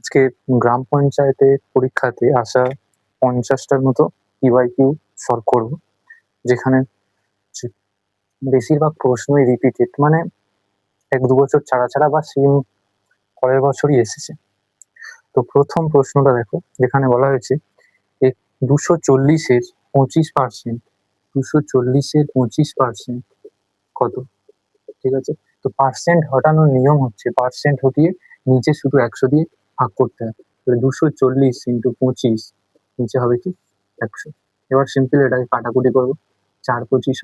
আজকে গ্রাম পঞ্চায়েতে পরীক্ষাতে আসা ৫০টার মতো PYQ সলভ করব, যেখানে যে বেশিরভাগ প্রশ্নই রিপিটেড, মানে ১-২ বছর ছাড়া ছাড়া বা সেম পরের বছরই এসেছে। তো প্রথম প্রশ্নটা দেখো, যেখানে বলা হয়েছে ২৪০-এর ২৫%, ২৪০-এর ২৫% কত? ঠিক আছে, তো পার্সেন্ট হটানোর নিয়ম হচ্ছে পার্সেন্ট হটিয়ে নিচে শুধু ১০০ দিয়ে ভাগ করতে হয়। তাহলে ২৪০ ইন্টু ২৫, নিচে হবে কি ১০০। এবার সিম্পল এটাকে কাটাকুটি করবো, ৪-২৫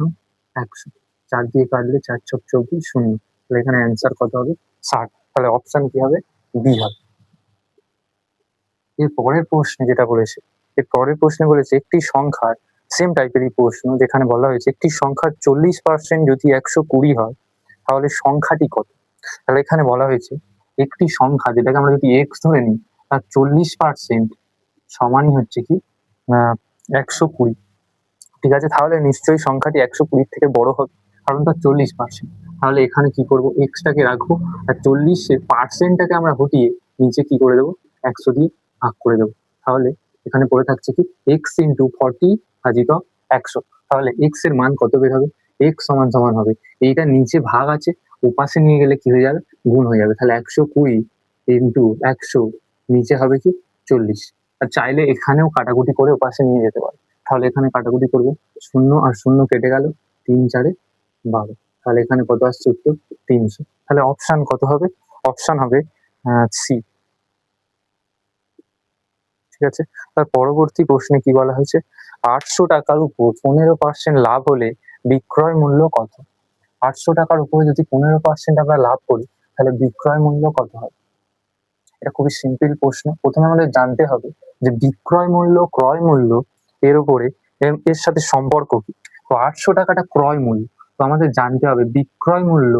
১০০, ৪ দিয়ে কাটলে ৪ ছক ২৪, ০। তাহলে এখানে অ্যান্সার কত হবে? ৬০। তাহলে অপশন কি হবে? বি হবে। এর পরের প্রশ্নে যেটা বলেছে, একটি সংখ্যার সেম টাইপেরই প্রশ্ন, যেখানে বলা হয়েছে একটি সংখ্যার ৪০% যদি ১২০ হয় তাহলে সংখ্যাটি কত? তাহলে এখানে বলা হয়েছে একটি সংখ্যা, যেটাকে আমরা যদি এক্স ধরে নিই, তার ৪০% সমানই হচ্ছে কি ১২০। ঠিক আছে, তাহলে নিশ্চয়ই সংখ্যাটি ১২০ থেকে বড় হবে, কারণ তার ৪০%। তাহলে এখানে কি করবো, এক্সটাকে রাখবো আর ৪০-এর পার্সেন্টটাকে আমরা হটিয়ে নিচে কি করে দেবো, ১০০ দিয়ে ভাগ করে দেবো। তাহলে এখানে পড়ে থাকছে কি এক্স ইন্টু 40 ভাজিত ১০০। তাহলে এক্স এর মান কত বের হবে? এক্স সমান সমান হবে, এইটা নিচে ভাগ আছে, ওপাশে নিয়ে গেলে কি হয়ে যাবে, গুণ হয়ে যাবে। তাহলে ১২০ ইন্টু ১০০, নিচে হবে কি ৪০। আর চাইলে এখানেও কাটাকুটি করে ওপাশে নিয়ে যেতে পারে। তাহলে এখানে কাটাকুটি করবো, ০ আর ০ কেটে গেল, ৩-৪-এ ১২। তাহলে এখানে কত আসছে উত্তর? ৩০০। তাহলে অপশন কত হবে? অপশন হবে সি। ঠিক আছে, তার পরবর্তী প্রশ্নে কি বলা হয়েছে, ৮০০ টাকার উপর ১৫% লাভ হলে বিক্রয় মূল্য কত? ৮০০ টাকার উপরে যদি ১৫% আমরা লাভ করি, তাহলে বিক্রয় মূল্য কত হয়? এটা খুবই সিম্পল প্রশ্ন। প্রথমে আমাদের জানতে হবে যে বিক্রয় মূল্য, ক্রয় মূল্য, এর উপরে এর সাথে সম্পর্ক কি। তো ৮০০ টাকাটা ক্রয় মূল্য, তো আমাদের জানতে হবে বিক্রয় মূল্য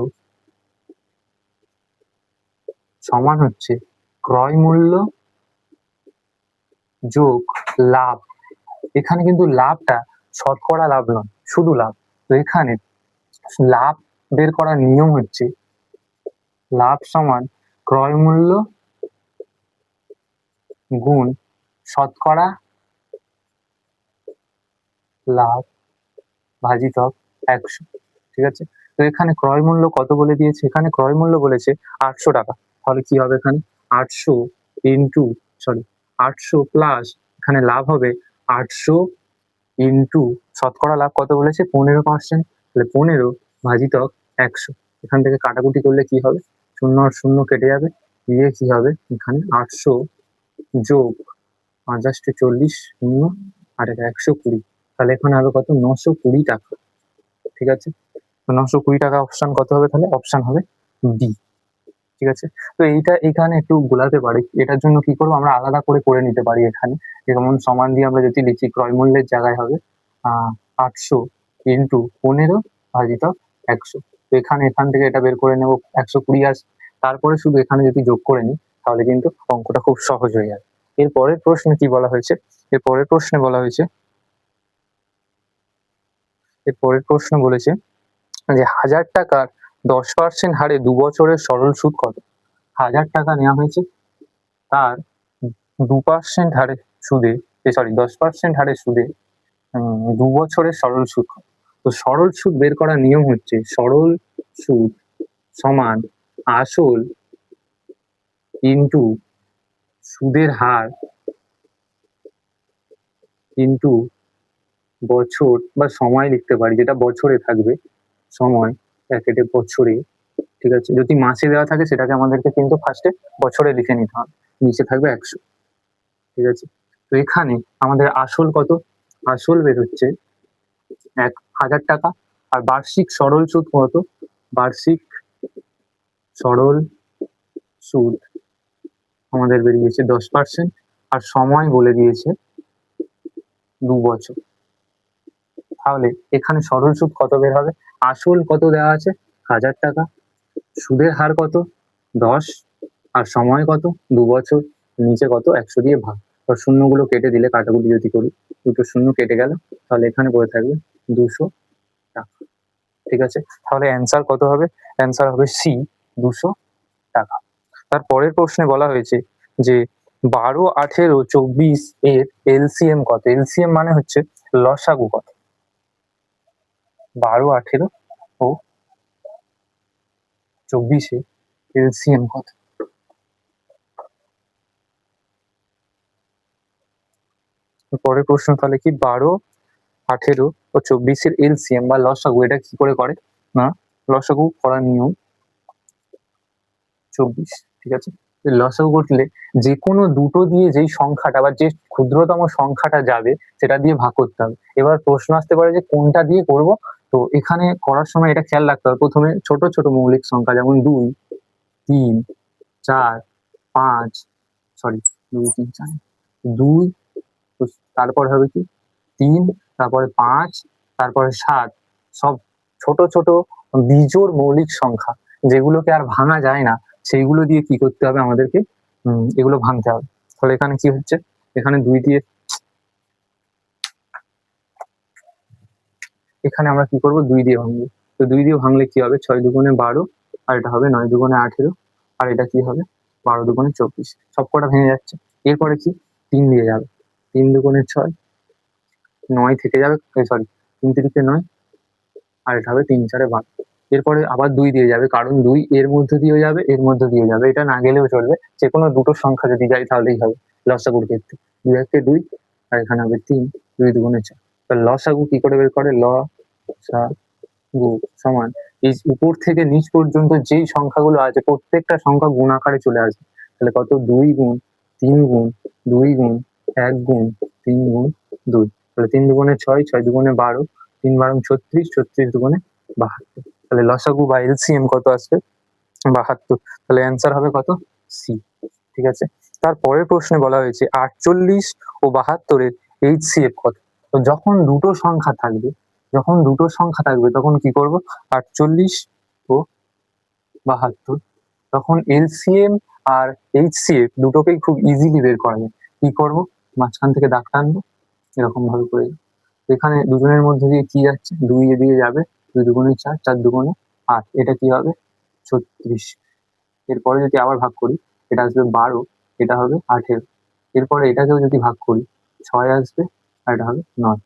সমান হচ্ছে ক্রয় মূল্য যোগ লাভ। এখানে কিন্তু লাভটা শতকরা লাভ নয়, শুধু লাভ। তো এখানে লাভ বের করার নিয়ম হচ্ছে লাভ সমান ক্রয় মূল্য গুণ শতকরা লাভ ভাজিত ১০০। ঠিক আছে, তো এখানে ক্রয় মূল্য কত বলে দিয়েছে, এখানে ক্রয় মূল্য বলেছে ৮০০ টাকা। তাহলে কি হবে, এখানে ৮০০ ইন্টু ৮০০ প্লাস এখানে লাভ হবে ৮০০ ইন্টু শতকরা লাভ কত বলেছে, ১৫%। তাহলে ১৫ ভাজিত ১০০। এখান থেকে কাটাকুটি করলে কি হবে, ০ আর ০ কেটে যাবে, দিয়ে কি হবে এখানে ৮০০ যোগ ৫০ 40, ০ আর ১২০। তাহলে এখানে হবে কত, ৯২০ টাকা। ঠিক আছে, তো ৯২০ টাকা অপশন কত হবে, তাহলে অপশন হবে বি। ঠিক আছে, তো এইটা এখানে একটু গোলাতে পারি, এটার জন্য কি করবো, আমরা আলাদা করে নিতে পারি। এখানে যেমন সমান দিয়ে আমরা যদি লিখি, ক্রয় মূল্যের জায়গায় হবে ৮০০ ইন্টু ১৫ ভাজিত ১০০। তো এখান থেকে এটা বের করে নেবো, ১২০ আসবে। তারপরে শুধু এখানে যদি যোগ করে নিই, তাহলে কিন্তু অঙ্কটা খুব সহজ হয়ে যাবে। এর পরের প্রশ্নে কি বলা হয়েছে, এর পরের প্রশ্নে বলেছে যে ১০০০ টাকার ১০% হারে ২ বছরের সরল সুদ কত? ১০০০ টাকা নেওয়া হয়েছে, তার 2% হারে সুদে, 10% হারে সুদে ২ বছরের সরল সুদ কত? তো সরল সুদ বের করার নিয়ম হচ্ছে সরল সুদ সমান আসল ইন্টু সুদের হার ইন্টু বছর বা সময় লিখতে পারি, যেটা বছরে থাকবে, সময় ব্র্যাকেটে বছরে। ঠিক আছে, যদি মাসে দেওয়া থাকে সেটাকে আমাদেরকে কিন্তু ফার্স্টে বছরে লিখে নিতে হবে, নিচে থাকবে ১০০। ঠিক আছে, তো এখানে আমাদের আসল কত, আসল বের হচ্ছে ১০০০ টাকা, আর বার্ষিক সরল সুদ কত, বার্ষিক সরল সুদ আমাদের বেরিয়েছে 10%, আর সময় বলে দিয়েছে ২ বছর। তাহলে এখানে সরল সুদ কত বের হবে, আসল কত দেওয়া আছে ১০০০ টাকা, সুদের হার কত 10, আর সময় কত ২ বছর, নিচে কত ১০০ দিয়ে ভাগ। আর শূন্যগুলো কেটে দিলে, কাটাকুটি যদি করি, দুটো শূন্য কেটে গেল, তাহলে এখানে পড়ে থাকবে ২০০ টাকা। ঠিক আছে, তাহলে অ্যান্সার কত হবে, অ্যান্সার হবে সি, ২০০ টাকা। তার পরের প্রশ্নে বলা হয়েছে যে 12, 18, 24 এর এলসিএম কত? এলসিএম মানে হচ্ছে লসাগু কত? 12, 18 ও 24 এর এলসিএম কত? পরের প্রশ্ন তাহলে কি 12, 18 ও 24 এর এলসিএম বা লসাগু এটা কি করে করে? না, লসাগু করার নিয়ম 24, ঠিক আছে? লসাগু করলে যে কোনো দুটো দিয়ে যেই সংখ্যাটা বা যে ক্ষুদ্রতম সংখ্যাটা যাবে সেটা দিয়ে ভাগ করতে হবে। এবার প্রশ্ন আসতে পারে যে কোনটা দিয়ে করব? তো এখানে করার সময় এটা খেয়াল রাখতে হবে, প্রথমে ছোট ছোট মৌলিক সংখ্যা যেমন 2, 3, 4, 5, সরি 2, 3, 4, 2, তারপরে হবে কি 3, তারপরে 5, তারপরে 7, সব ছোট ছোট বিজোড় মৌলিক সংখ্যা যেগুলোকে আর ভাঙা যায় না, সেইগুলো দিয়ে কি করতে হবে আমাদেরকে? এগুলো ভাঙতে হবে। তাহলে এখানে কি হচ্ছে? এখানে 2 দিয়ে, এখানে আমরা কি করব? 2 দিয়ে ভাঙবো। তো 2 দিয়ে ভাঙলে কি হবে? 6 দুগুণে 12, আর এটা হবে 9 দুগুণে 18, আর এটা কি হবে? 12 দুগুণে 24। সবকটা ভেঙে যাচ্ছে। এরপরে কি? 3 দিয়ে যাবে। 3 দুগুণে 6, 9 থেকে যাবে, সরি 3 তিরিকে 9, আর এটা হবে 3 চারে 12। এরপরে আবার 2 দিয়ে যাবে, কারণ 2 এর মধ্যে দিয়েও যাবে, এর মধ্যে দিয়েও যাবে। এটা না গেলেও চলবে। যেকোনো দুটো সংখ্যা যদি যায় তাহলেই হবে লসাগুর ক্ষেত্রে। 2 একে 2, আর এখানে হবে 3, 2 দুগুণে 4। তো লসাগু কি করে বের করে? লসাগু সমান এই উপর থেকে নিচ পর্যন্ত যেই সংখ্যাগুলো আছে প্রত্যেকটা সংখ্যা গুণ আকারে চলে আসবে। তাহলে কত? 2 গুণ 3 গুণ 2 গুণ 1 গুণ 3 গুণ 2। তাহলে 3 দুগুণে 6, 6 দুগুণে 12, 3 12 36, 36 দুগুণে 72। তাহলে লসাগু বা এলসিএম কত আসবে? 72। তাহলে অ্যান্সার হবে কত? সি। ঠিক আছে? তারপরের প্রশ্নে বলা হয়েছে 48 ও 72 এর এইচসিএফ কত? তো যখন দুটো সংখ্যা থাকবে, তখন কি করব? 48 ও 72, তখন এলসিএম আর এইচসিএফ দুটোকেই খুব ইজিলি বের করা যায়। কি করব? মাঝখান থেকে দাগ টানবো, এরকম ভাবে করে। এখানে দুজনের মধ্যে দিয়ে কি যাচ্ছে? 2 এদিকে যাবে, 2 দুগুণে 4, 4 দুগুণে 8, এটা কি হবে? 36। এরপরে যদি আবার ভাগ করি, এটা আসবে 12, এটা হবে 18। এরপরে এটাকেও যদি ভাগ করি, 6 আসবে, আর এটা হবে 9।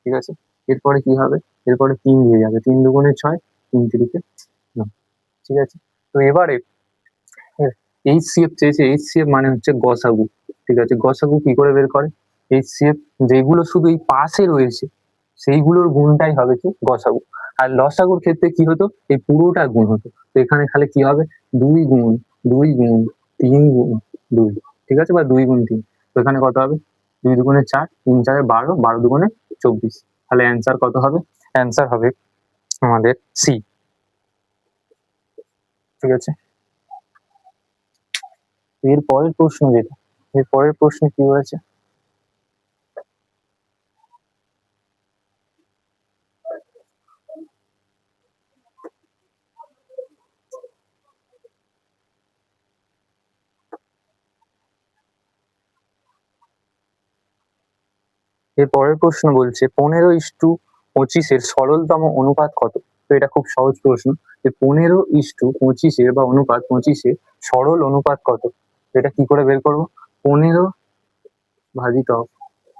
ঠিক আছে? এরপরে কি হবে? এরপরে 3 দিয়ে যাবে, 3 দুগুণে 6, 3 তিরিকে 9। ঠিক আছে? তো এবারে এইচসিএফ চেয়েছে। এইচসিএফ মানে হচ্ছে গসাগু। ঠিক আছে? গসাগু কি করে বের করে? এইচসিএফ যেগুলো শুধু এই পাশে রয়েছে সেইগুলোর গুণটাই হবে কি? গসাগু। আর লসাগুর ক্ষেত্রে কি হতো? এই পুরোটা গুণ হতো। তো এখানে খালি কি হবে? 2 গুণ 2 গুণ 3 গুণ 2। ঠিক আছে? বা 2 গুণ 3। তো এখানে কত হবে? 2 দুগুণে 4, 3 চারে 12, 12 দুগুণে 24। তাহলে অ্যান্সার কত হবে? অ্যান্সার হবে আমাদের সি। ঠিক আছে? এর পরের প্রশ্ন যেটা, এর পরের প্রশ্নে কি হয়েছে? এর পরের প্রশ্ন বলছে 15:25 এর সরলতম অনুপাত কত? তো এটা খুব সহজ প্রশ্ন, যে 15:25 এর বা অনুপাত 25 এর সরল অনুপাত কত? তো এটা কি করে বের করব? 15 ভাজিত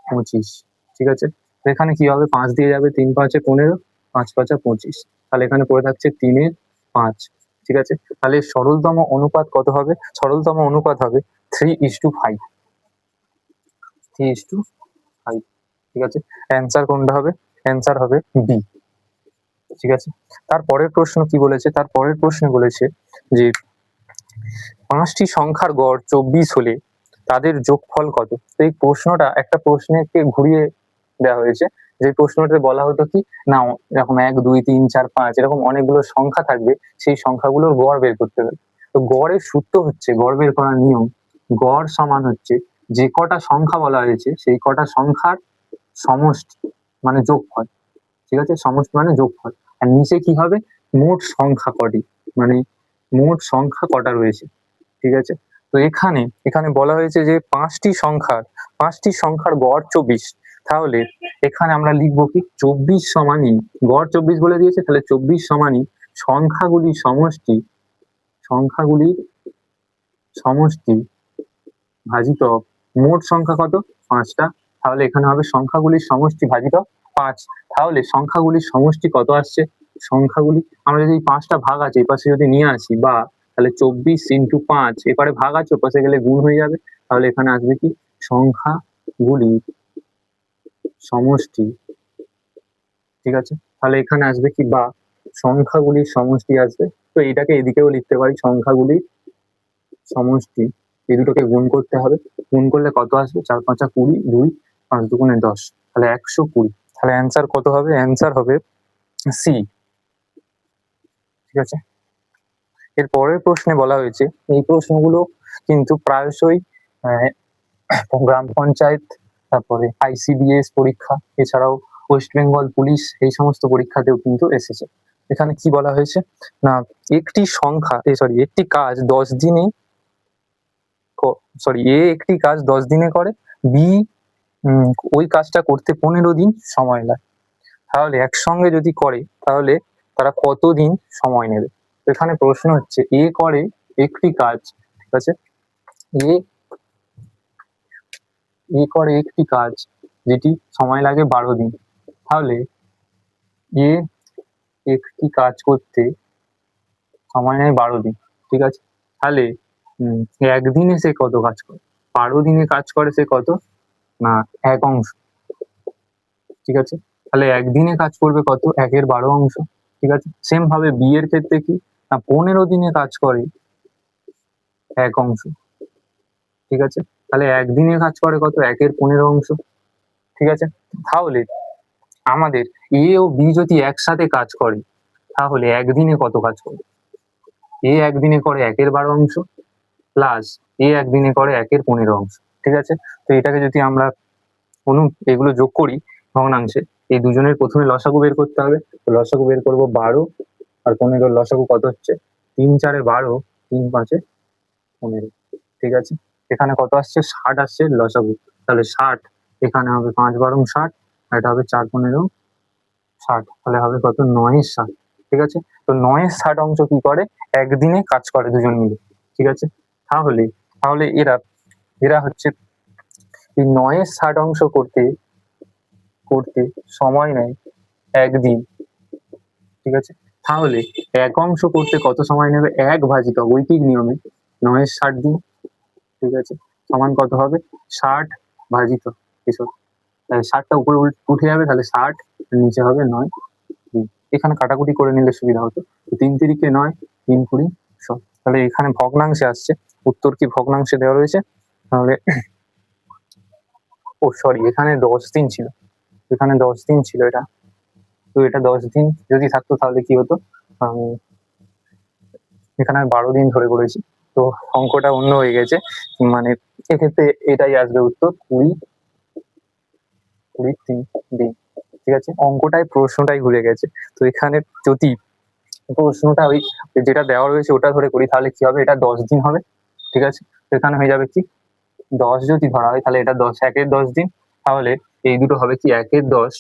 25। ঠিক আছে? তো এখানে কি হবে? 5 দিয়ে যাবে, 3 5 15, 5 5 25। তাহলে এখানে পড়ে থাকছে 3 এর 5। ঠিক আছে? তাহলে সরলতম অনুপাত কত হবে? সরলতম অনুপাত হবে 3:5। 3:5। ঠিক আছে? অ্যান্সার কোনটা হবে? অ্যান্সার হবে বি। ঠিক আছে? তারপরের প্রশ্ন কি বলেছে? তারপরের প্রশ্নে বলেছে যে 5টি সংখ্যার গড় 24 হলে তাদের যোগফল কত? তো এই প্রশ্নটা একটা প্রশ্নকে ঘুরিয়ে দেওয়া হয়েছে। যে প্রশ্নটাতে বলা হতো কি না, এরকম 1 2 3 4 5 এরকম অনেকগুলো সংখ্যা থাকবে, সেই সংখ্যাগুলোর গড় বের করতে হবে। তো গড়ের সূত্র হচ্ছে, গড় বের করার নিয়ম, গড় সমান হচ্ছে যে কটা সংখ্যা বলা হয়েছে সেই কটা সংখ্যার সমষ্টি মানে যোগফল। ঠিক আছে? সমষ্টি মানে যোগফল। আর নিচে কি হবে? মোট সংখ্যা কটি, মানে মোট সংখ্যা কটা রয়েছে। ঠিক আছে? তো এখানে বলা হয়েছে যে 5টি সংখ্যার গড় 24। তাহলে এখানে আমরা লিখবো কি? 24 সমানই, গড় 24 বলে দিয়েছে, তাহলে 24 সমানই সংখ্যাগুলির সমষ্টি, সংখ্যাগুলির সমষ্টি ভাজিত মোট সংখ্যা কত 5টা, তাহলে এখানে হবে সংখ্যাগুলির সমষ্টি ভাজিত 5। তাহলে সংখ্যাগুলির সমষ্টি কত আসছে, সংখ্যাগুলি আমরা যদি 5টা ভাগ আছে এপাশে যদি নিয়ে আসি, বা তাহলে 24 ইন্টু 5, এপারে ভাগ আছে ওপাশে গেলে গুণ হয়ে যাবে, তাহলে এখানে আসবে কি সংখ্যাগুলির সমষ্টি। ঠিক আছে, তাহলে এখানে আসবে কি বা সংখ্যাগুলির সমষ্টি আসবে। তো এটাকে এদিকেও লিখতে পারি সংখ্যাগুলির সমষ্টি, এই দুটোকে গুণ করতে হবে, গুণ করলে কত আসবে 4 5 20, 2 5 2 10, তাহলে 120। তাহলে অ্যান্সার কত হবে, অ্যান্সার হবে সি। ঠিক আছে, এর পরের প্রশ্নে বলা হয়েছে, এই প্রশ্নগুলো কিন্তু প্রায়শই গ্রাম পঞ্চায়েত, তারপরে ICDS পরীক্ষা, এছাড়াও ওয়েস্ট বেঙ্গল পুলিশ, এই সমস্ত পরীক্ষাতেও কিন্তু এসেছে। এখানে কি বলা হয়েছে না, একটি সংখ্যা একটি কাজ 10 দিনে এ একটি কাজ 10 দিনে করে, বি ওই কাজটা করতে 15 দিন সময় লাগে, তাহলে একসঙ্গে যদি করে তাহলে তারা কতদিন সময় নেবে। এখানে প্রশ্ন হচ্ছে এ করে একটি কাজ, ঠিক আছে, এ করে একটি কাজ যেটি সময় লাগে 12 দিন, তাহলে এ একটি কাজ করতে সময় নেয় 12 দিন। ঠিক আছে, তাহলে একদিনে সে কত কাজ করে, 12 দিনে কাজ করে সে কত না 1 অংশ। ঠিক আছে, তাহলে একদিনে কাজ করবে কত 1/12 অংশ। ঠিক আছে, সেম ভাবে বি এর ক্ষেত্রে কি না 15 দিনে কাজ করে 1 অংশ। ঠিক আছে, তাহলে একদিনে কাজ করে কত 1/15 অংশ। ঠিক আছে, তাহলে আমাদের এ ও বি যদি একসাথে কাজ করে তাহলে একদিনে কত কাজ করে, এ একদিনে করে 1/12 অংশ প্লাস এ একদিনে করে 1/15 অংশ। ঠিক আছে, তো এটাকে যদি আমরা এগুলো যোগ করি ভগ্নাংশে, এই দুজনের প্রথমে লসাগু বের করতে হবে। তো লসাগু বের করবো 12 আর 15, লসাগু কত হচ্ছে 3 4 12, 3 5 15। ঠিক আছে, এখানে কত আসছে 60 আসছে লসাগু, তাহলে 60 এখানে হবে 5 12 60, আর এটা হবে 4 15 60, তাহলে হবে কত 9/60। ঠিক আছে, তো 9/60 অংশ কি করে একদিনে কাজ করে দুজন মিলে। ঠিক আছে, তাহলে তাহলে এরা এরা হচ্ছে এই 9/60 অংশ করতে করতে সময় নেয় একদিন। ঠিক আছে, তাহলে 1 অংশ করতে কত সময় নেবে, 1 ভাজিত ঐকিক নিয়মে 9/60 দিন। ঠিক আছে, সমান কত হবে 60 ভাজিত এসব, 60টা উপরে উঠে যাবে, তাহলে 60 নিচে হবে 9 দিন। এখানে কাটাকুটি করে নিলে সুবিধা হতো, 3 3 9, 3 20 100। তাহলে এখানে ভগ্নাংশে আসছে, উত্তর কি ভগ্নাংশে দেওয়া রয়েছে, তাহলে ও সরি এখানে 10 দিন ছিল, এখানে 10 দিন ছিল এটা, তো এটা 10 দিন যদি থাকতো তাহলে কি হতো, এখানে আমি 12 দিন ধরে করেছি, তো অঙ্কটা অন্য হয়ে গেছে, মানে এক্ষেত্রে এটাই আসবে উত্তর 20 3 দিন। ঠিক আছে, অঙ্কটাই প্রশ্নটাই ঘুরে গেছে। তো এখানে যদি প্রশ্নটা ওই যেটা দেওয়া রয়েছে ওটা ধরে করি তাহলে কি হবে, এটা 10 দিন হবে। ঠিক আছে, তো এখানে হয়ে যাবে কি 10 যদি ধরা হয় তাহলে এটা 10 1 10 দিন, তাহলে এই দুটো হবে কি 1 10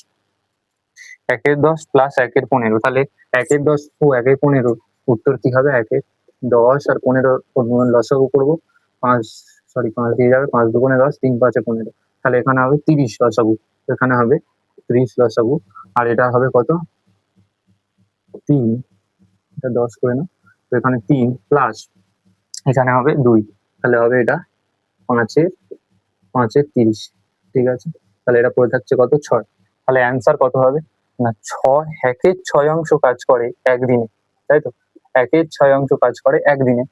প্লাস 1 15, তাহলে 1 10 ও 1 15, উত্তর কি হবে 1 10 আর 15 লসাগু করবো 5 দিয়ে যাবে, 5 2 10, 3 5 15, তাহলে এখানে হবে 30 লসাগু, এখানে হবে 30 লসাগু, আর এটা হবে কত 3, এটা 10 করে না, তো এখানে 3 প্লাস এখানে হবে 2, তাহলে হবে এটা 5 30। ঠিক আছে, তাহলে এটা পড়ে থাকছে কত 6, তাহলে অ্যান্সার কত হবে না 1/6 অংশ কাজ করে একদিনে, তাই তো 1/6 অংশ কাজ করে একদিনে,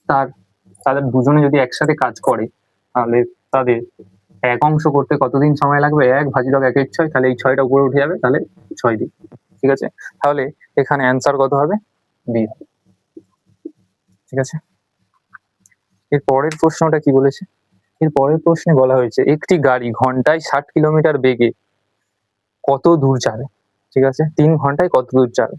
তাহলে তাদের দুজনে যদি একসাথে কাজ করে তাহলে তাদের 1 অংশ করতে কতদিন সময় লাগবে, 1 ভাজিত 1/6, তাহলে এই 6টা উপরে উঠে যাবে, তাহলে 6 দিন। ঠিক আছে, তাহলে এখানে অ্যান্সার কত হবে বি। ঠিক আছে, এর পরের প্রশ্নটা কি বলেছে, এর পরের প্রশ্নে বলা হয়েছে একটি গাড়ি ঘন্টায় 60 কিলোমিটার বেগে কত দূর যাবে। ঠিক আছে, 3 ঘন্টায় কত দূর যাবে,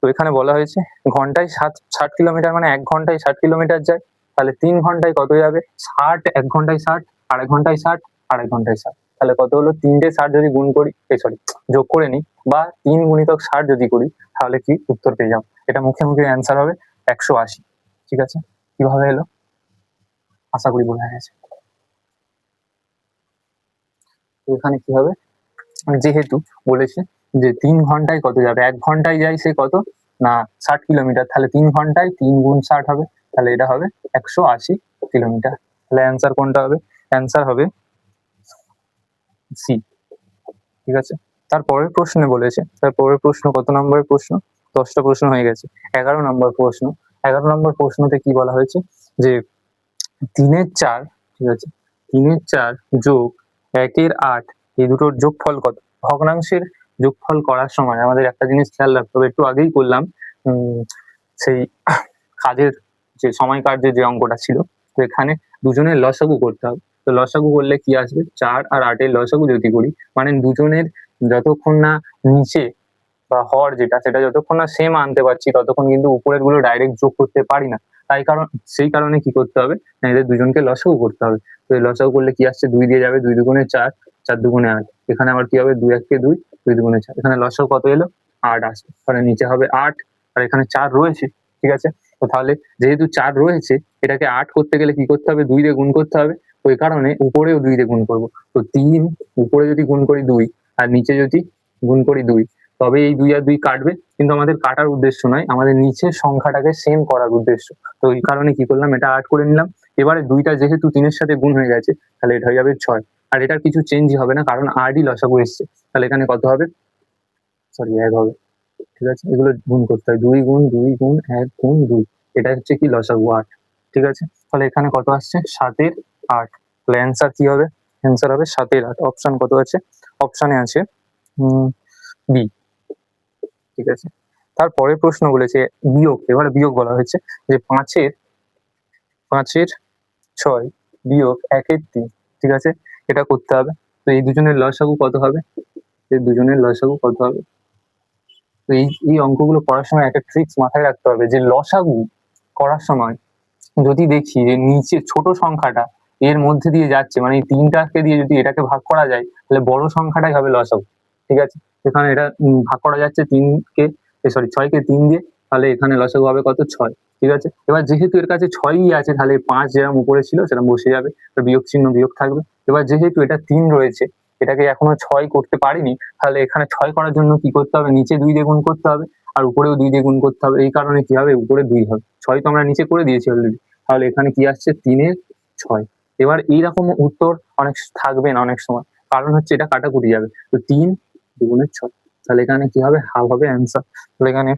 তো এখানে বলা হয়েছে ঘন্টায় 60 কিলোমিটার, মানে 1 ঘন্টায় 60 কিলোমিটার যায়, তাহলে 3 ঘন্টায় কত যাবে 60, 1 ঘন্টায় 60, আড়াই ঘন্টায় 60, আড়াই ঘন্টায় 60, তাহলে কত হলো 3টে 60 যদি গুণ করি, সরি যোগ করে নিই, বা 3 গুণিতক 60 যদি করি তাহলে কি উত্তর পেয়ে যাবো, এটা মুখে মুখে অ্যান্সার হবে 180। ঠিক আছে, কিভাবে এলো, আশা করি বোঝা গেছে। তো এখানে কি হবে, যেহেতু বলেছে যে 3 ঘন্টায় কত যাবে, 1 ঘন্টায় যায় সে কত না 60 কিলোমিটার, তাহলে 3 ঘন্টায় 3 গুণ 60 হবে, তাহলে এটা হবে 180 কিলোমিটার। তাহলে অ্যান্সার কোনটা হবে? অ্যান্সার হবে সি। ঠিক আছে, তারপরের প্রশ্নে বলেছে, তারপরের প্রশ্ন কত নম্বরের প্রশ্ন? 10টা প্রশ্ন হয়ে গেছে। 11 নম্বর প্রশ্ন। 11 নম্বর প্রশ্নতে কি বলা হয়েছে যে 3-এর 4, ঠিক আছে, 3-এর 4 যোগ 1-এর 8 এই দুটোর যোগফল কত? ভগ্নাংশের যোগফল করার সময় আমাদের একটা জিনিস খেয়াল রাখতে হবে, একটু আগেই করলাম সেই কাজের যে সময় কার্যের যে অঙ্কটা ছিল, তো এখানে দুজনের লসাগু করতে হবে। তো লসাগু করলে কি আসবে, 4 আর 8 এর লসাগু যদি করি, মানে দুজনের যতক্ষণ না নিচে বা হর যেটা সেটা যতক্ষণ না সেম আনতে পারছি ততক্ষণ কিন্তু উপরের গুলো ডাইরেক্ট যোগ করতে পারি না। তাই সেই কারণে কি করতে হবে না, এদের দুজনকে লসাগু করতে হবে। তো এই লসাগু করলে কি আসছে, 2 দিয়ে যাবে, 2 দুগুণে 4, 4 দুগুণে 8, এখানে আবার কি হবে 2 1 কে 2, 2 দুগুণে 4, এখানে লসাগু কত এলো 8 আসবে, তাহলে নিচে হবে 8 আর এখানে 4 রয়েছে। ঠিক আছে, তো তাহলে যেহেতু 4 রয়েছে এটাকে 8 করতে গেলে কি করতে হবে, 2 দিয়ে গুণ করতে হবে, ওই কারণে উপরেও 2 দিয়ে গুণ করবো। তো 3 উপরে যদি গুণ করি 2 আর নিচে যদি গুণ করি 2, তবে এই 2 আর 2 কাটবে, কিন্তু আমাদের কাটার উদ্দেশ্য নয়, আমাদের নিচের সংখ্যাটাকে সেম করার উদ্দেশ্য। তো এই কারণে কি করলাম, এটা 8 করে নিলাম। এবারে 2টা যেহেতু 3-এর সাথে গুণ হয়ে গেছে, তাহলে এটা হয়ে যাবে 6, আর এটার কিছু চেঞ্জই হবে না কারণ 8ই লসাগু এসছে। তাহলে এখানে কত হবে, সরি 1 হবে। ঠিক আছে, এগুলো গুণ করতে হয়, 2 গুণ 2 গুণ 1 গুণ 2, এটা হচ্ছে কি লসাগু 8। ঠিক আছে, তাহলে এখানে কত আসছে 7-এর 8, তাহলে অ্যান্সার কি হবে, অ্যান্সার হবে 7-এর 8। অপশন কত আছে, অপশনে আছে বি। ঠিক আছে, তারপরের প্রশ্ন বলেছে বিয়োগ, এবারে বিয়োগ বলা হয়েছে যে 5-এর 6 বিয়োগ 1-এর 3। ঠিক আছে, এটা করতে হবে। তো এই দুজনের লসাগু কত হবে, এই দুজনের লসাগু কত হবে? তো এই অঙ্কগুলো করার সময় একটা ট্রিক্স মাথায় রাখতে হবে যে লসাগু করার সময় যদি দেখি যে নিচে ছোট সংখ্যাটা এর মধ্যে দিয়ে যাচ্ছে, মানে এই 3টাকে দিয়ে যদি এটাকে ভাগ করা যায় তাহলে বড় সংখ্যাটাই হবে লসাগু। ঠিক আছে, এখানে এটা ভাগ করা যাচ্ছে 3কে, সরি 6কে 3 দিয়ে, তাহলে এখানে লসাগু হবে কত 6। ঠিক আছে, এবার যেহেতু এর কাছে 6ই আছে তাহলে 5 যেরকম উপরে ছিল সেরকম বসে যাবে, বিয়োগ চিহ্ন বিয়োগ থাকবে। এবার যেহেতু এটা 3 রয়েছে, এটাকে এখনো 6 করতে পারিনি, তাহলে এখানে 6 করার জন্য কি করতে হবে, নিচে 2 দিয়ে গুণ করতে হবে আর উপরেও 2 দিয়ে গুণ করতে হবে। এই কারণে কি হবে, উপরে 2 হবে, 6 তো আমরা নিচে করে দিয়েছি অলরেডি। তাহলে এখানে কি আসছে 3-এর 6। এবার এইরকম উত্তর অনেক থাকবে না অনেক সময়, কারণ হচ্ছে এটা কাটাকুটি যাবে। তো 3 2 6, তাহলে এখানে কি হবে, হাফ হবে অ্যান্সার। তাহলে এখানে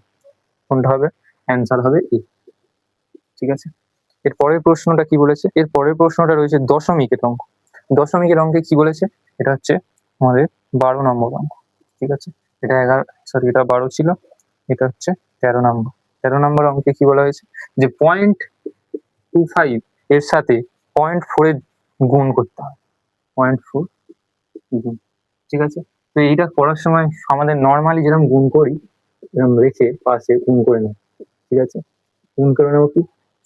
কোনটা হবে, অ্যান্সার হবে এ। ঠিক আছে, এর পরের প্রশ্নটা কি বলেছে, এর পরের প্রশ্নটা রয়েছে দশমিকের অঙ্ক। দশমিকের অঙ্কে কি বলেছে, এটা হচ্ছে আমাদের 12 নম্বর অঙ্ক। ঠিক আছে, এটা 11, সরি এটা 12 ছিল, এটা হচ্ছে 13 নম্বর। 13 নম্বর অঙ্কে কি বলা হয়েছে যে 0.25 এর সাথে 0.4 এর গুণ করতে হবে, 0.4 গুণ। ঠিক আছে, তো এইটা করার সময় আমাদের নর্মালি যেরকম গুণ করি এরকম রেখে পাশে গুণ করে নেব। ঠিক আছে, গুণ করে নেবো কি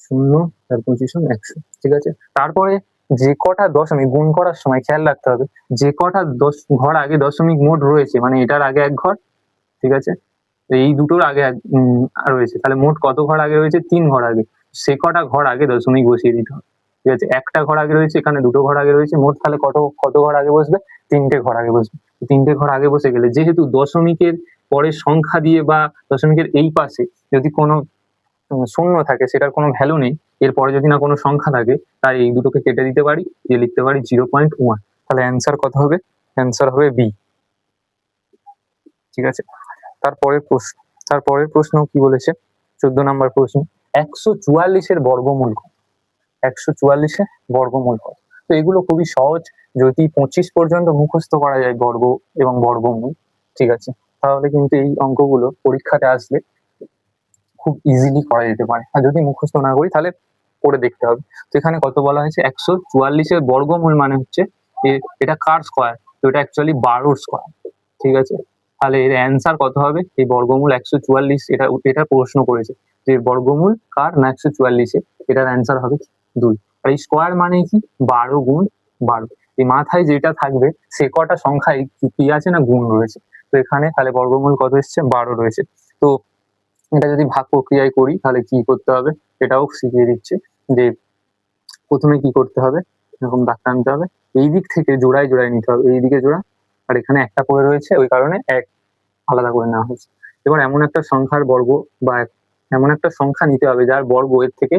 0 আর 25 100। ঠিক আছে, তারপরে যে কটা দশমিক গুণ করার সময় খেয়াল রাখতে হবে, যে কটা ঘর আগে দশমিক মোট রয়েছে, মানে এটার আগে 1 ঘর, ঠিক আছে, এই দুটোর আগে রয়েছে, তাহলে মোট কত ঘর আগে রয়েছে, 3 ঘর আগে, সে কটা ঘর আগে দশমিক বসিয়ে দিতে হবে। ঠিক আছে, একটা ঘর আগে রয়েছে, এখানে 2টো ঘর আগে রয়েছে, মোট তাহলে কত ঘর আগে বসবে, 3টে ঘর আগে বসবে। 3টে ঘর আগে বসে গেলে যেহেতু দশমিকের পরে সংখ্যা দিয়ে বা দশমিকের এই পাশে যদি কোনো শূন্য থাকে সেটার কোনো ভ্যালু নেই, এরপরে যদি না কোনো সংখ্যা থাকে, তাই এই দুটোকে কেটে দিতে পারি, দিয়ে লিখতে পারি 0.1। তাহলে অ্যান্সার কত হবে, অ্যান্সার হবে বি। ঠিক আছে, তারপরের প্রশ্ন কি বলেছে, 14 নম্বর প্রশ্ন, 144-এর বর্গমূল কত? 144-এর বর্গমূল কত? তো এগুলো খুবই সহজ, যদি 25 পর্যন্ত মুখস্থ করা যায় বর্গ এবং বর্গমূল, ঠিক আছে, তাহলে কিন্তু এই অঙ্কগুলো পরীক্ষাতে আসলে খুব ইজিলি করা যেতে পারে। আর যদি মুখস্থ না করি তাহলে করে দেখতে হবে। তো এখানে কত বলা হয়েছে, 144-এর বর্গমূল মানে হচ্ছে এটা কার স্কোয়ার, তো এটা অ্যাকচুয়ালি 12-র স্কোয়ার। ঠিক আছে, তাহলে এর অ্যান্সার কত হবে, এই বর্গমূল 144, এটা প্রশ্ন করেছে যে বর্গমূল কার না 144-এ, এটার অ্যান্সার হবে 2। আর এই স্কোয়ার মানে কি, 12 গুণ 12, এই মাথায় যেটা থাকবে সে কটা সংখ্যায় কি আছে না গুণ রয়েছে। তো এখানে তাহলে বর্গমূল কত এসছে, 12 রয়েছে। তো এটা যদি ভাগ প্রক্রিয়ায় করি তাহলে কি করতে হবে, এটাও শিখিয়ে দিচ্ছে যে প্রথমে কি করতে হবে, এরকম দাগ টানতে হবে, এই দিক থেকে জোড়ায় জোড়ায় নিতে হবে, এইদিকে জোড়া, আর এখানে একটা পড়ে রয়েছে ওই কারণে এক আলাদা করে নেওয়া হয়েছে। এবার এমন একটা সংখ্যার বর্গ বা এমন একটা সংখ্যা নিতে হবে যার বর্গ এর থেকে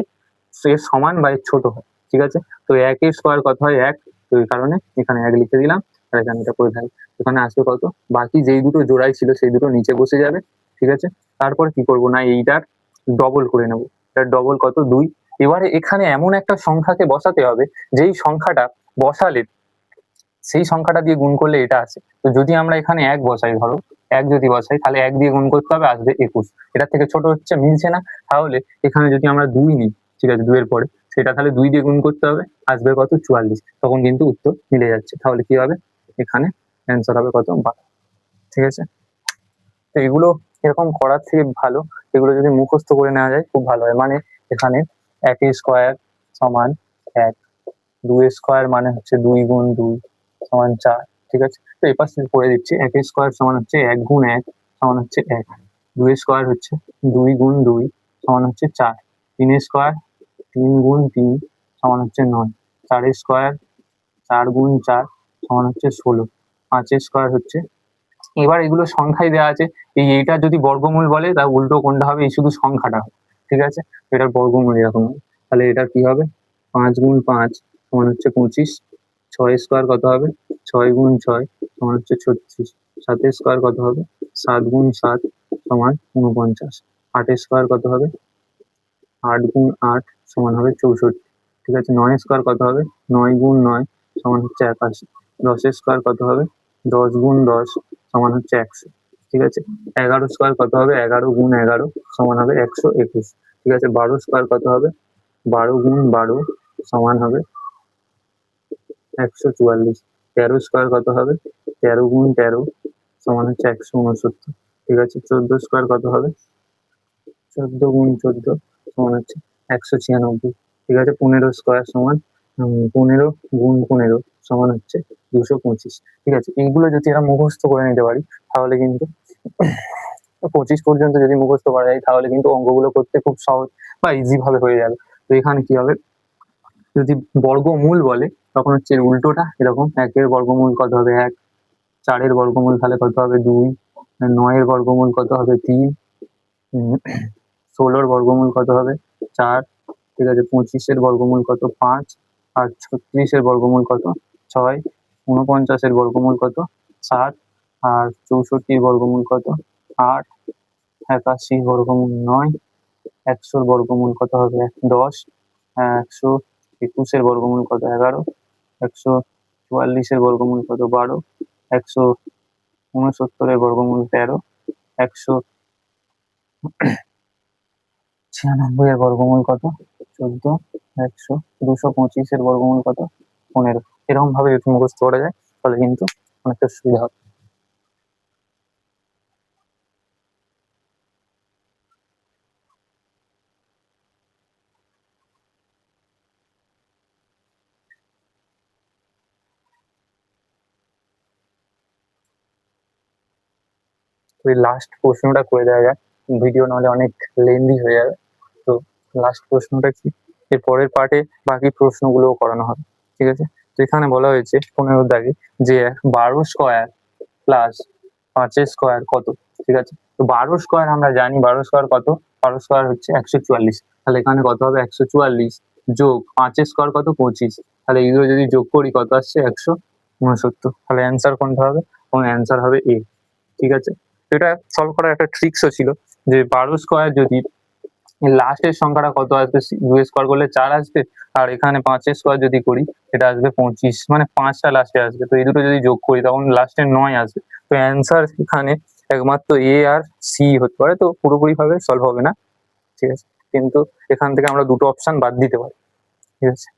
এর সমান বা এর ছোট হয়, ঠিক আছে। তো একের স্কোয়ার কত হয়, এক, তো এই কারণে এখানে এক লিখে দিলাম, আর এখানে এটা করে থাকি, এখানে আসবে কত, বাকি যেই দুটো জোড়াই ছিল সেই দুটো নিচে বসে যাবে, ঠিক আছে। তারপর কি করব না, এইটার ডবল করে নেব, এটার ডবল কত, 2। এবারে এখানে এমন একটা সংখ্যাকে বসাতে হবে যেই সংখ্যাটা বসালে সেই সংখ্যাটা দিয়ে গুণ করলে এটা আছে। তো যদি আমরা এখানে এক বসাই, ধরো এক যদি বসাই, তাহলে এক দিয়ে গুণ করতে হবে, আসবে 21। এটার থেকে ছোট হচ্ছে, মিলছে না, তাহলে এখানে যদি আমরা 2 নিই, ঠিক আছে, 2 এর পরে সেটা তাহলে 2 দিয়ে গুণ করতে হবে, আসবে কত, 44। তখন কিন্তু উত্তর মিলে যাচ্ছে, তাহলে কি হবে, এখানে অ্যান্সার হবে কত, 12, ঠিক আছে। তো এগুলো এরকম করার থেকে ভালো এগুলো যদি মুখস্থ করে নেওয়া যায় খুব ভালো হয়। মানে এখানে 1 স্কোয়ার সমান 1, 2 স্কোয়ার মানে হচ্ছে 2 গুণ 2 সমান 4, ঠিক আছে। তো এই পাশে করে দিচ্ছি, 1 স্কোয়ার সমান হচ্ছে 1 গুণ 1 সমান হচ্ছে 1, 2 স্কোয়ার হচ্ছে 2 গুণ 2 সমান হচ্ছে 4, 3 স্কোয়ার 3 গুণ 3 সমান হচ্ছে 9, 4 স্কোয়ার 4 গুণ 4 সমান হচ্ছে 16, 5 স্কোয়ার হচ্ছে, এবার এগুলো সংখ্যায় দেওয়া আছে, এইটা যদি বর্গমূল বলে তা উল্টো কোনটা হবে, এই শুধু সংখ্যাটা হবে, ঠিক আছে। এটার বর্গমূল এরকম হবে, তাহলে এটা কি হবে, 5 গুণ 5 সমান হচ্ছে 25, 6 স্কোয়ার কত হবে, 6 গুণ 6 সমান হচ্ছে 36, 7 স্কোয়ার কত হবে, 7 গুণ 7 সমান 49, 8 স্কোয়ার কত হবে, 8 গুণ 8 সমান হবে 64, ঠিক আছে। 9 স্কোয়ার কত হবে, 9 গুণ 9 সমান হচ্ছে 81, 10 স্কোয়ার কত হবে, 10 গুণ 10 সমান হচ্ছে 100, ঠিক আছে। 11 স্কোয়ার কত হবে, 11 গুণ 11 সমান হবে 121, ঠিক আছে। 12 স্কোয়ার কত হবে, 12 গুণ 12 সমান হবে 144, 13 স্কোয়ার কত হবে, 13 গুণ 13 সমান হচ্ছে 169, ঠিক আছে। 14 স্কোয়ার কত হবে, 14 গুণ 14 সমান হচ্ছে 196, ঠিক আছে। 15 স্কোয়ার সমান 15 গুণ 15 সমান হচ্ছে 225, ঠিক আছে। এইগুলো যদি এরা মুখস্থ করে নিতে পারি তাহলে কিন্তু 25 পর্যন্ত যদি মুখস্থ করা যায় তাহলে কিন্তু অঙ্কগুলো করতে খুব সহজ বা ইজি ভাবে হয়ে যাবে। তো এখানে কি হবে, যদি বর্গমূল বলে তখন হচ্ছে এর উল্টোটা, এরকম 1 এর বর্গমূল কত হবে 1, 4 এর বর্গমূল তাহলে কত হবে 2, 9 এর বর্গমূল কত হবে 3, 16 এর বর্গমূল কত হবে 4, ঠিক আছে। 25 এর বর্গমূল কত 5, আর 36 এর বর্গমূল কত 6, 49 এর বর্গমূল কত 7, আর 64 এর বর্গমূল কত 8, 81 বর্গমূল 9, 100 বর্গমূল কত হবে 10, 121 এর বর্গমূল কত 11, 144 এর বর্গমূল কত 12, 169 এর বর্গমূল 13, 196 এর বর্গমূল কত 14, 100, 225 এর বর্গমূল কত 15। এরকম ভাবে যদি মুখস্থ করা যায় তাহলে কিন্তু অনেকটা সুবিধা হবে। ওই লাস্ট প্রশ্নটা করে দেওয়া যাক, ভিডিও নাহলে অনেক লেন্দি হয়ে যাবে। তো লাস্ট প্রশ্নটা কি, এর পরের পার্টে বাকি প্রশ্নগুলোও করানো হবে, ঠিক আছে। তো এখানে বলা হয়েছে 15 দাগে যে 12 স্কোয়ার প্লাস 5 স্কোয়ার কত, ঠিক আছে। তো 12 স্কোয়ার আমরা জানি, 12 স্কোয়ার কত, 12 স্কোয়ার হচ্ছে 144, তাহলে এখানে কত হবে 144 যোগ 5 স্কোয়ার কত 25, তাহলে এগুলো যদি যোগ করি কত আসছে 169, তাহলে অ্যান্সার কোনটা হবে, এবং অ্যান্সার হবে এ, ঠিক আছে। এটা সলভ করার একটা ট্রিক্সও ছিল, যে 12 স্কোয়ার যদি লাস্টের সংখ্যাটা কত আসবে, 2 স্কোয়ার করলে 4 আসবে, আর এখানে 5 স্কোয়ার যদি করি এটা আসবে 25, মানে 5টা লাস্টে আসবে, তো এই দুটো যদি যোগ করি তখন লাস্টে 9 আসবে। তো অ্যান্সার এখানে একমাত্র এ আর সি হতে পারে, তো পুরোপুরি ভাবে সলভ হবে না, ঠিক আছে, কিন্তু এখান থেকে আমরা দুটো অপশন বাদ দিতে পারি, ঠিক আছে।